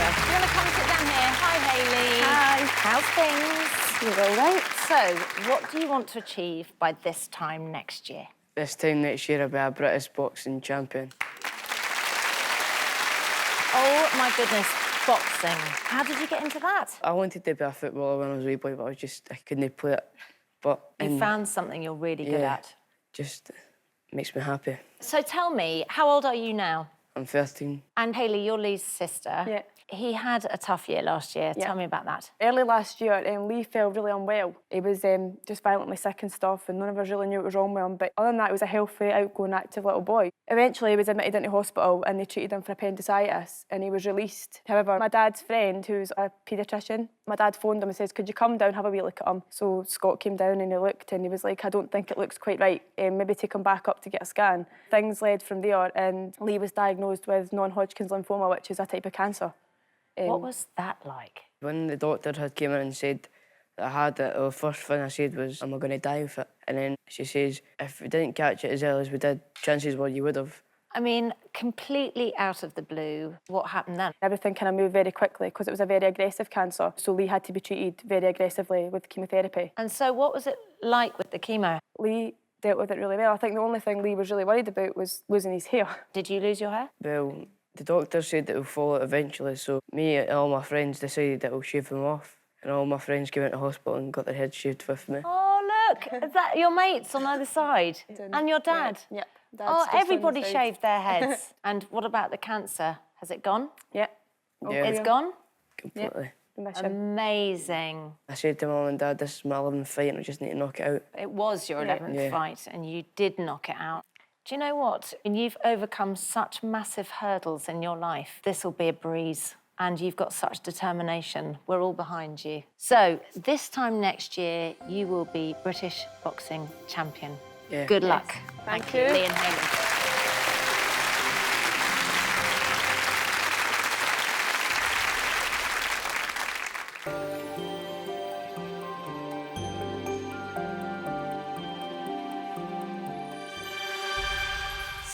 You want to come sit down here? Hi, Hayley. Hi. How's things? You're all right. So, what do you want to achieve by this time next year? This time next year, I'll be a British boxing champion. Oh, my goodness. Boxing. How did you get into that? I wanted to be a footballer when I was a wee boy, but I couldn't play it. But You found something you're really good at. Just makes me happy. So tell me, how old are you now? I'm 13. And Hayley, you're Lee's sister. Yeah. He had a tough year last year. Yeah. Tell me about that. Early last year, Lee fell really unwell. He was just violently sick and stuff, and none of us really knew what was wrong with him. But other than that, he was a healthy, outgoing, active little boy. Eventually, he was admitted into hospital, and they treated him for appendicitis, and he was released. However, my dad's friend, who's a paediatrician, my dad phoned him and says, could you come down, have a wee look at him? So Scott came down and he looked, and he was like, I don't think it looks quite right. Maybe take him back up to get a scan. Things led from there, and Lee was diagnosed with Non-Hodgkin's lymphoma, which is a type of cancer. What was that like? When the doctor had came in and said that I had it, the first thing I said was, am I going to die with it? And then she says, if we didn't catch it as early as we did, chances were you would have. I mean, completely out of the blue, what happened then? Everything kind of moved very quickly because it was a very aggressive cancer, so Lee had to be treated very aggressively with chemotherapy. And so what was it like with the chemo? Lee dealt with it really well. I think the only thing Lee was really worried about was losing his hair. Did you lose your hair? Well, the doctor said it will fall out eventually, so me and all my friends decided that we'll shave them off. And all my friends came into hospital and got their heads shaved with me. Oh, look, is that your mates on either side? And your dad? Yeah. Oh, everybody shaved their heads. And what about the cancer? Has it gone? Yeah. Yeah. It's gone? Completely. Amazing. I said to Mum and Dad, this is my 11th fight and I just need to knock it out. It was your 11th fight and you did knock it out. Do you know what? You've overcome such massive hurdles in your life. This will be a breeze. And you've got such determination. We're all behind you. So, this time next year, you will be British boxing champion. Yeah. Good luck. Thank you. Lee and Hayley.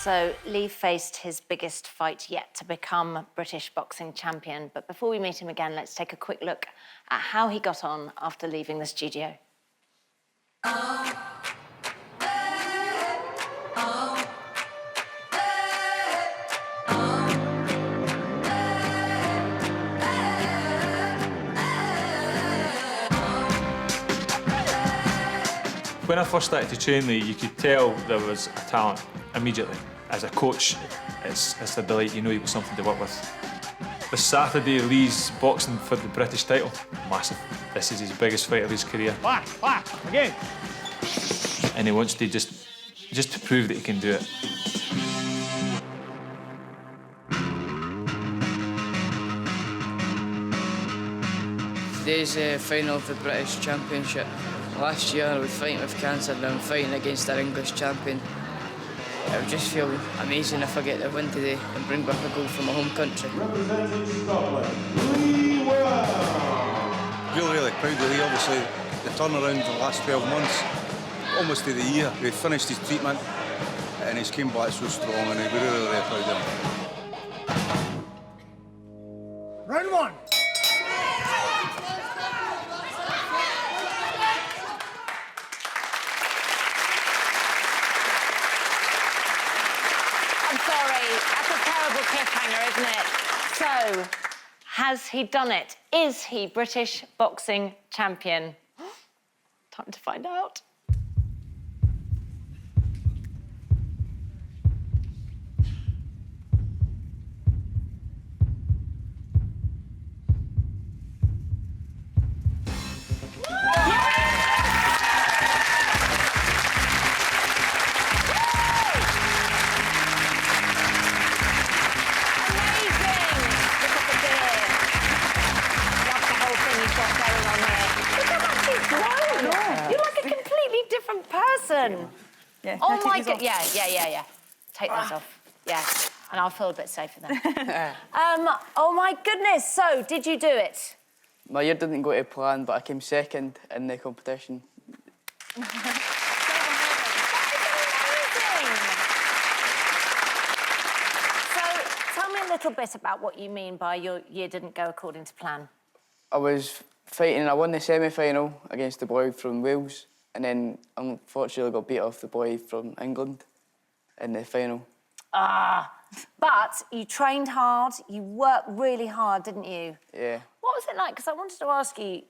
So Lee faced his biggest fight yet to become British boxing champion. But before we meet him again, let's take a quick look at how he got on after leaving the studio. When I first started to train Lee, you could tell there was a talent immediately. As a coach, it's a delight, you know you've got something to work with. This Saturday, Lee's boxing for the British title. Massive. This is his biggest fight of his career. Back, again. And he wants to just to prove that he can do it. Today's the final of the British Championship. Last year I was fighting with cancer and I'm fighting against our English champion. It would just feel amazing if I get the win today and bring back a gold from my home country. Representing Scotland, really proud of Lee, obviously. The turnaround in the last 12 months, almost to the year. He finished his treatment and he's came back so strong and we're really proud of him. Round one. I'm sorry, that's a terrible cliffhanger, isn't it? So, has he done it? Is he British boxing champion? Time to find out. Person. Yeah. Oh my God! Yeah. Take those off. Yeah, and I'll feel a bit safer then. Oh my goodness! So, did you do it? My year didn't go to plan, but I came second in the competition. So, tell me a little bit about what you mean by your year didn't go according to plan. I was fighting and I won the semi-final against the boy from Wales, and then unfortunately got beat off the boy from England in the final. But you trained hard, you worked really hard, didn't you? Yeah. What was it like? Because I wanted to ask you,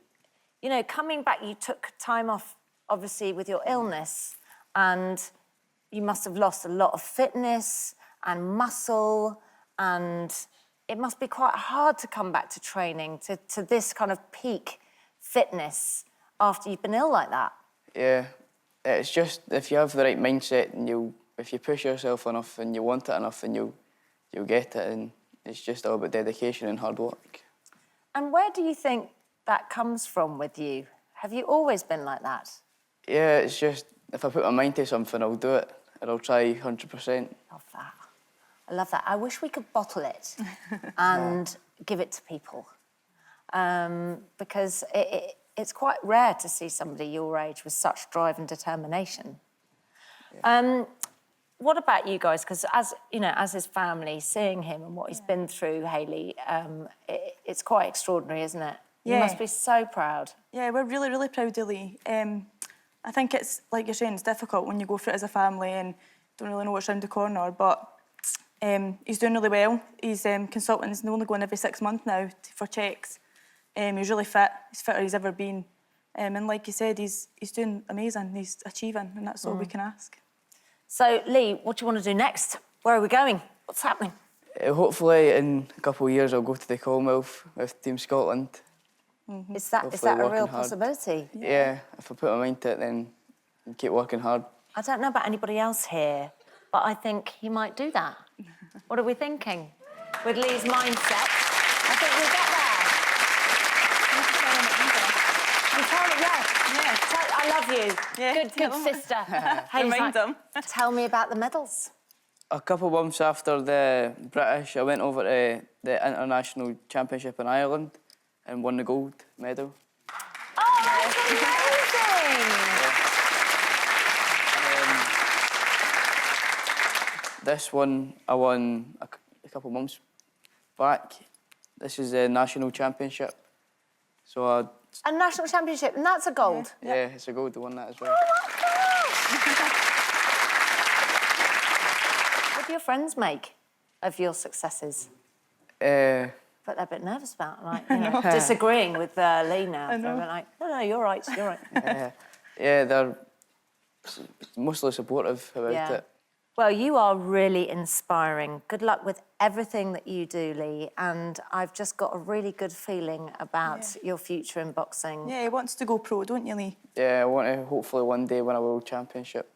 you know, coming back, you took time off, obviously, with your illness, and you must have lost a lot of fitness and muscle, and it must be quite hard to come back to training, to this kind of peak fitness after you've been ill like that. Yeah. It's just, if you have the right mindset and if you push yourself enough and you want it enough, and you'll get it, and it's just all about dedication and hard work. And where do you think that comes from with you? Have you always been like that? Yeah, it's just, if I put my mind to something, I'll do it, and I'll try 100%. Love that. I love that. I wish we could bottle it and give it to people. Because it's quite rare to see somebody your age with such drive and determination. Yeah. What about you guys? Because as you know, as his family, seeing him and what he's been through, Hayley, it's quite extraordinary, isn't it? Yeah. You must be so proud. Yeah, we're really, really proud of Lee. I think it's, like you're saying, it's difficult when you go through it as a family and don't really know what's round the corner, but he's doing really well. He's consulting, he's only going every 6 months now for checks. He's really fit, he's fitter he's ever been. And like you said, he's doing amazing, he's achieving, and that's all we can ask. So, Lee, what do you want to do next? Where are we going? What's happening? Hopefully in a couple of years I'll go to the Commonwealth with Team Scotland. Is that Hopefully a real working hard. possibility? Yeah, if I put my mind to it, then keep working hard. I don't know about anybody else here, but I think he might do that. What are we thinking? With Lee's mindset, I think we'll get there. You tell him, yeah. I love you. Yeah, Good sister. Hayley's Remind them. Tell me about the medals. A couple of months after the British, I went over to the International Championship in Ireland and won the gold medal. Oh, that's amazing! This one I won a couple of months back. This is the National Championship. So A national championship, and that's a gold. yeah, it's a gold, I won that as well. What do your friends make of your successes? But they're a bit nervous about, like, you know, disagreeing with Lee now. I know. They're like, no, you're right, you're right. Yeah, they're mostly supportive about it. Well, you are really inspiring. Good luck with everything that you do, Lee. And I've just got a really good feeling about your future in boxing. Yeah, he wants to go pro, don't you, Lee? Yeah, I want to hopefully one day win a world championship.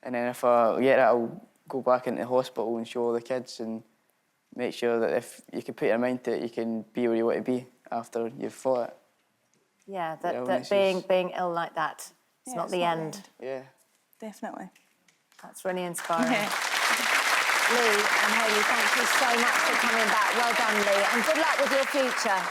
And then if I get it, I'll go back into the hospital and show all the kids and make sure that if you can put your mind to it, you can be where you want to be after you've fought it. Yeah, that being ill like that, it's not the end. Yeah. Definitely. That's really inspiring. Lee and Hayley, thank you so much for coming back. Well done, Lee, and good luck with your future.